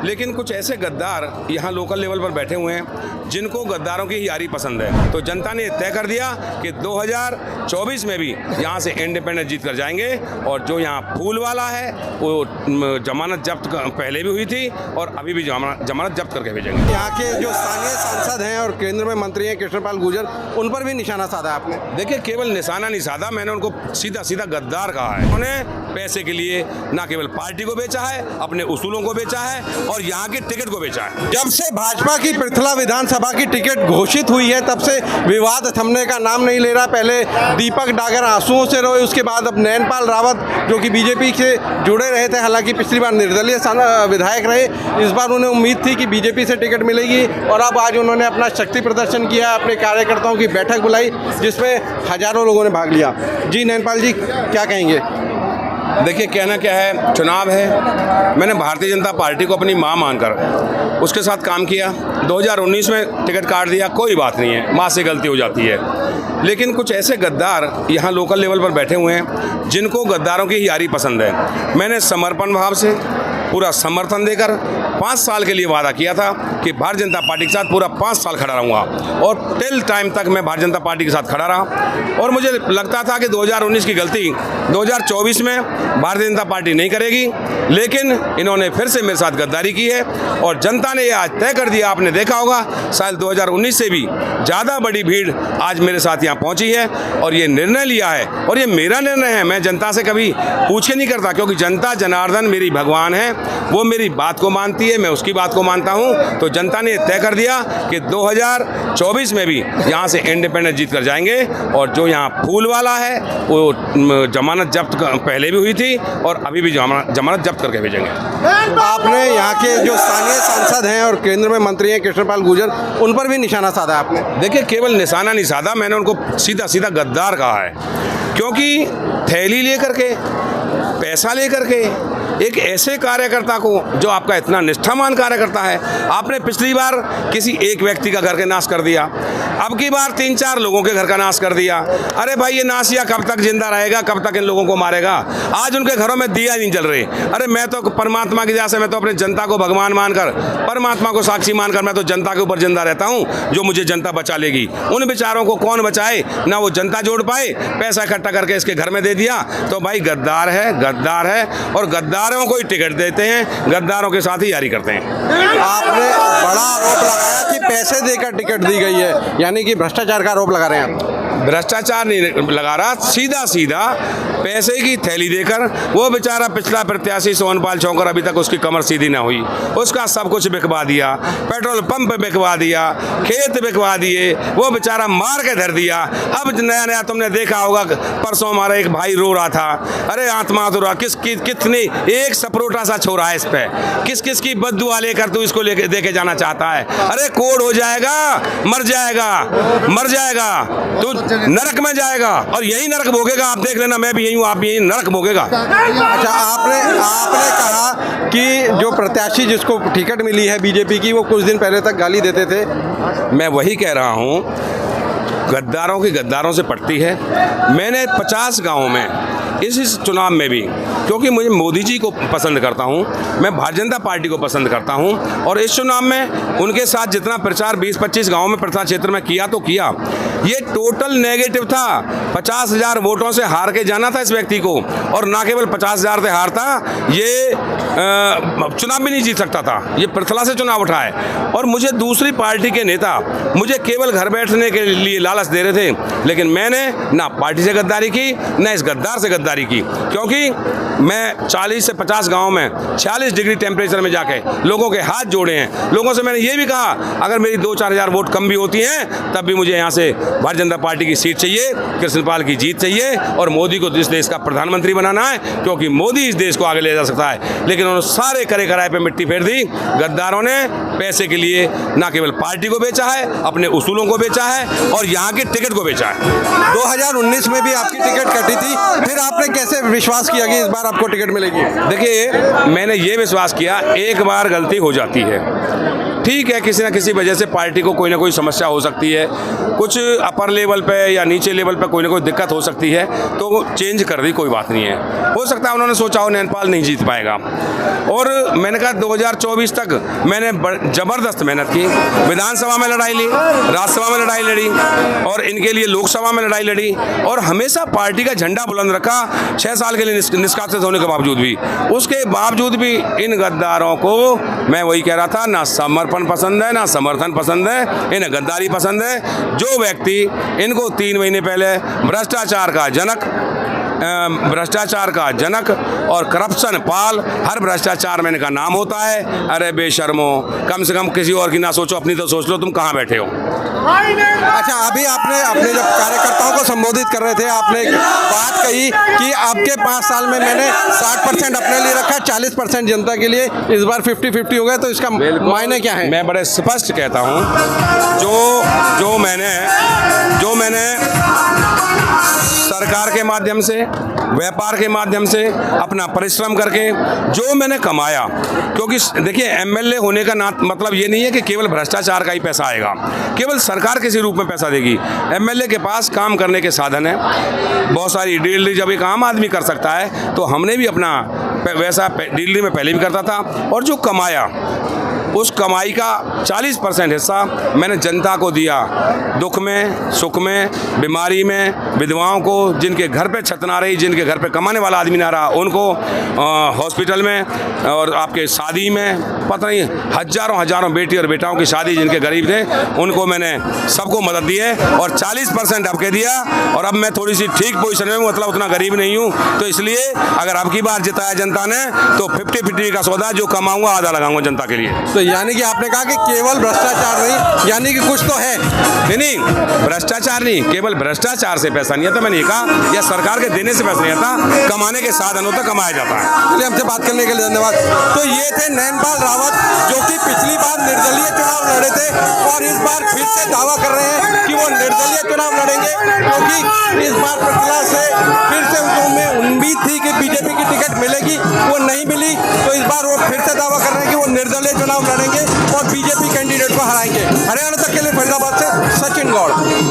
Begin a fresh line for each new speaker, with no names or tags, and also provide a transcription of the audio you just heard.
लेकिन कुछ ऐसे गद्दार यहाँ लोकल लेवल पर बैठे हुए हैं जिनको गद्दारों की यारी पसंद है। तो जनता ने तय कर दिया कि 2024 में भी यहाँ से इंडिपेंडेंट जीत कर जाएंगे और जो यहाँ फूल वाला है वो जमानत जब्त पहले भी हुई थी और अभी भी जमानत जब्त करके भेजेंगे।
यहाँ के जो स्थानीय सांसद हैं और केंद्र में मंत्री हैं कृष्णपाल गुर्जर, उन पर भी निशाना साधा आपने।
देखिए, केवल निशाना नहीं साधा, मैंने उनको सीधा सीधा गद्दार कहा है। उन्होंने पैसे के लिए ना केवल पार्टी को बेचा है, अपने उसूलों को बेचा है और यहाँ के टिकट को बेचा है।
जब से भाजपा की पृथला विधानसभा की टिकट घोषित हुई है तब से विवाद थमने का नाम नहीं ले रहा। पहले दीपक डागर आंसुओं से रोए, उसके बाद अब नैनपाल रावत जो कि बीजेपी से जुड़े रहे थे, हालांकि पिछली बार निर्दलीय विधायक रहे, इस बार उन्हें उम्मीद थी कि बीजेपी से टिकट मिलेगी और अब आज उन्होंने अपना शक्ति प्रदर्शन किया, अपने कार्यकर्ताओं की बैठक बुलाई जिसमें हजारों लोगों ने भाग लिया। जी नैनपाल जी, क्या कहेंगे?
देखिए, कहना क्या है, चुनाव है। मैंने भारतीय जनता पार्टी को अपनी माँ मानकर उसके साथ काम किया। 2019 में टिकट काट दिया, कोई बात नहीं है, माँ से गलती हो जाती है। लेकिन कुछ ऐसे गद्दार यहाँ लोकल लेवल पर बैठे हुए हैं जिनको गद्दारों की यारी पसंद है। मैंने समर्पण भाव से पूरा समर्थन देकर 5 साल के लिए वादा किया था कि भारतीय जनता पार्टी के साथ पूरा 5 साल खड़ा रहूँगा और टिल टाइम तक मैं भारतीय जनता पार्टी के साथ खड़ा रहा। और मुझे लगता था कि 2019 की गलती 2024 में भारतीय जनता पार्टी नहीं करेगी, लेकिन इन्होंने फिर से मेरे साथ गद्दारी की है और जनता ने ये आज तय कर दिया। आपने देखा होगा शायद 2019 से भी ज़्यादा बड़ी भीड़ आज मेरे साथ यहाँ पहुँची है और ये निर्णय लिया है और ये मेरा निर्णय है। मैं जनता से कभी पूछ के नहीं करता, क्योंकि जनता जनार्दन मेरी भगवान है, वो मेरी बात को मानती है, मैं उसकी बात को मानता हूँ। तो जनता ने तय कर दिया कि 2024 में भी यहाँ से इंडिपेंडेंट जीत कर जाएंगे और जो यहाँ फूल वाला है वो जमानत जब्त पहले भी हुई थी और अभी भी जमानत जब्त करके भेजेंगे।
आपने यहाँ के जो स्थानीय सांसद हैं और केंद्र में मंत्री हैं कृष्णपाल गुर्जर, उन पर भी निशाना साधा आपने।
देखिए, केवल निशाना नहीं साधा, मैंने उनको सीधा सीधा गद्दार कहा है, क्योंकि थैली लेकर के, पैसा लेकर के एक ऐसे कार्यकर्ता को जो आपका इतना निष्ठावान कार्यकर्ता है, आपने पिछली बार किसी एक व्यक्ति का घर के नाश कर दिया, अब की बार 3-4 लोगों के घर का नाश कर दिया। अरे भाई, ये नासिया कब तक जिंदा रहेगा, कब तक इन लोगों को मारेगा? आज उनके घरों में दिया नहीं जल रहे। अरे मैं तो परमात्मा की दया से, मैं तो अपने जनता को भगवान मानकर, परमात्मा को साक्षी मानकर मैं तो जनता के ऊपर जिंदा रहता हूँ। जो मुझे जनता बचा लेगी, उन बेचारों को कौन बचाए? ना वो जनता जोड़ पाए, पैसा इकट्ठा करके इसके घर में दे दिया। तो भाई गद्दार है, गद्दार है और गद्दारों को ही टिकट देते हैं, गद्दारों के साथ ही यारी करते हैं।
आपने बड़ा आरोप लगाया कि पैसे देकर टिकट दी गई है, यानी कि भ्रष्टाचार का आरोप लगा रहे हैं आप।
भ्रष्टाचार नहीं लगा रहा, सीधा सीधा पैसे की थैली देकर वो बेचारा पिछला प्रत्याशी सोनपाल चौंकर, अभी तक उसकी कमर सीधी ना हुई, उसका सब कुछ बिकवा दिया, पेट्रोल पंप बिकवा दिया, खेत बिकवा दिए, वो बेचारा मार के धर दिया। अब नया नया तुमने देखा होगा, परसों हमारा एक भाई रो रहा था, अरे आत्मा तो रहा, कितनी एक सपरोटा सा छोरा है इस पे, किस किस की बद्दुआ लेकर तू इसको लेके देके जाना चाहता है? अरे कोड़ हो जाएगा, मर जाएगा, मर जाएगा, तू नरक में जाएगा और यही नरक भोगेगा। आप देख लेना, मैं भी यही हूँ, आप भी यही नरक भोगेगा।
अच्छा, आपने कहा कि जो प्रत्याशी जिसको टिकट मिली है बीजेपी की, वो कुछ दिन पहले तक गाली देते थे।
मैं वही कह रहा हूँ, गद्दारों की गद्दारों से पड़ती है। मैंने 50 गाँव में इस चुनाव में भी, क्योंकि मुझे मोदी जी को पसंद करता हूं, मैं भारतीय जनता पार्टी को पसंद करता हूं और इस चुनाव में उनके साथ जितना प्रचार 20-25 गाँव में प्रचार क्षेत्र में किया तो किया, ये टोटल नेगेटिव था। 50,000 वोटों से हार के जाना था इस व्यक्ति को और ना केवल 50,000 से हारता, ये चुनाव भी नहीं जीत सकता था। ये पृथला से चुनाव उठा है और मुझे दूसरी पार्टी के नेता मुझे केवल घर बैठने के लिए लालच दे रहे थे, लेकिन मैंने ना पार्टी से गद्दारी की, ना इस गद्दार से गद्दारी की, क्योंकि मैं 40 से 50 गाँव में 46 डिग्री टेम्परेचर में जाके लोगों के हाथ जोड़े हैं। लोगों से मैंने ये भी कहा, अगर मेरी 2-4 हज़ार वोट कम भी होती हैं तब भी मुझे यहाँ से भारतीय जनता पार्टी की सीट चाहिए, कृष्णपाल की जीत चाहिए और मोदी को इस देश का प्रधानमंत्री बनाना है, क्योंकि मोदी इस देश को आगे ले जा सकता है। लेकिन उन्होंने सारे करे कराए पे मिट्टी फेर दी। गद्दारों ने पैसे के लिए ना केवल पार्टी को बेचा है, अपने उसूलों को बेचा है और यहाँ के टिकट को बेचा है।
2019 में भी आपकी टिकट कटी थी, फिर आपने कैसे विश्वास किया कि इस बार आपको टिकट मिलेगी?
देखिए, मैंने ये विश्वास किया, एक बार गलती हो जाती है, ठीक है, किसी न किसी वजह से पार्टी को कोई ना कोई समस्या हो सकती है, कुछ अपर लेवल पे या नीचे लेवल पे कोई ना कोई दिक्कत हो सकती है, तो चेंज कर दी, कोई बात नहीं है। हो सकता है उन्होंने सोचा हो नैनपाल नहीं जीत पाएगा, और मैंने कहा 2024 तक मैंने ज़बरदस्त मेहनत की, विधानसभा में लड़ाई ली, राज्यसभा में लड़ाई लड़ी, और इनके लिए लोकसभा में लड़ाई लड़ी, और हमेशा पार्टी का झंडा बुलंद रखा 6 साल के लिए निष्कासित होने के बावजूद भी। उसके बावजूद भी इन गद्दारों को, मैं वही कह रहा था, ना समर्पण पसंद है, ना समर्थन पसंद है, इन्हें गद्दारी पसंद है। जो व्यक्ति इनको 3 महीने पहले भ्रष्टाचार का जनक और करप्शन पाल, हर भ्रष्टाचार में इनका नाम होता है। अरे बेशर्मो, कम से कम किसी और की ना सोचो, अपनी तो सोच लो, तुम कहाँ बैठे हो।
अच्छा, अभी आपने अपने जब कार्यकर्ताओं को संबोधित कर रहे थे, आपने एक बात कही कि आपके 5 साल में मैंने 60% अपने लिए रखा, 40% जनता के लिए, इस बार 50-50 हो गया, तो इसका मायने क्या है?
मैं बड़े स्पष्ट कहता हूँ, जो मैंने सरकार के माध्यम से, व्यापार के माध्यम से, अपना परिश्रम करके जो मैंने कमाया, क्योंकि देखिए एमएलए होने का मतलब ये नहीं है कि केवल भ्रष्टाचार का ही पैसा आएगा, केवल सरकार किसी रूप में पैसा देगी। एमएलए के पास काम करने के साधन है, बहुत सारी डीलरी जब एक आम आदमी कर सकता है, तो हमने भी अपना वैसा डीलरी में पहले भी करता था, और जो कमाया उस कमाई का 40% हिस्सा मैंने जनता को दिया, दुख में, सुख में, बीमारी में, विधवाओं को, जिनके घर पे छत ना रही, जिनके घर पे कमाने वाला आदमी ना रहा, उनको हॉस्पिटल में, और आपके शादी में, पता नहीं हजारों बेटी और बेटाओं की शादी जिनके गरीब थे, उनको मैंने सबको मदद दी है, और 40% अब के दिया। और अब मैं थोड़ी सी ठीक पोजीशन में हूँ, मतलब उतना गरीब नहीं हूँ, तो इसलिए अगर अब की बार जिताया जनता ने, तो 50-50 का सौदा, जो कमाऊंगा आधा लगाऊंगा जनता के लिए।
तो यानी कि आपने कहा कि केवल भ्रष्टाचार नहीं, यानी कि कुछ तो है।
नहीं, भ्रष्टाचार नहीं, केवल भ्रष्टाचार से पैसा नहीं आता, मैंने ये कहा, या सरकार के देने से पैसा नहीं आता, कमाने के साधनों तक कमाया जाता है।
चलिए, हमसे बात करने के लिए धन्यवाद। तो ये थे नैनपाल रावत, जो कि पिछली बार निर्दलीय चुनाव लड़े थे, और इस बार फिर से दावा कर रहे हैं कि वो निर्दलीय चुनाव लड़ेंगे, क्योंकि इस बार पृथला से फिर से उन्हें उम्मीद थी कि बीजेपी की टिकट मिलेगी, वो नहीं मिली, तो इस बार वो फिर से दावा कर रहे हैं कि वो निर्दलीय चुनाव लड़ेंगे और बीजेपी कैंडिडेट को हराएंगे। हरियाणा तक के लिए फरीदाबाद से सचिन गौड़।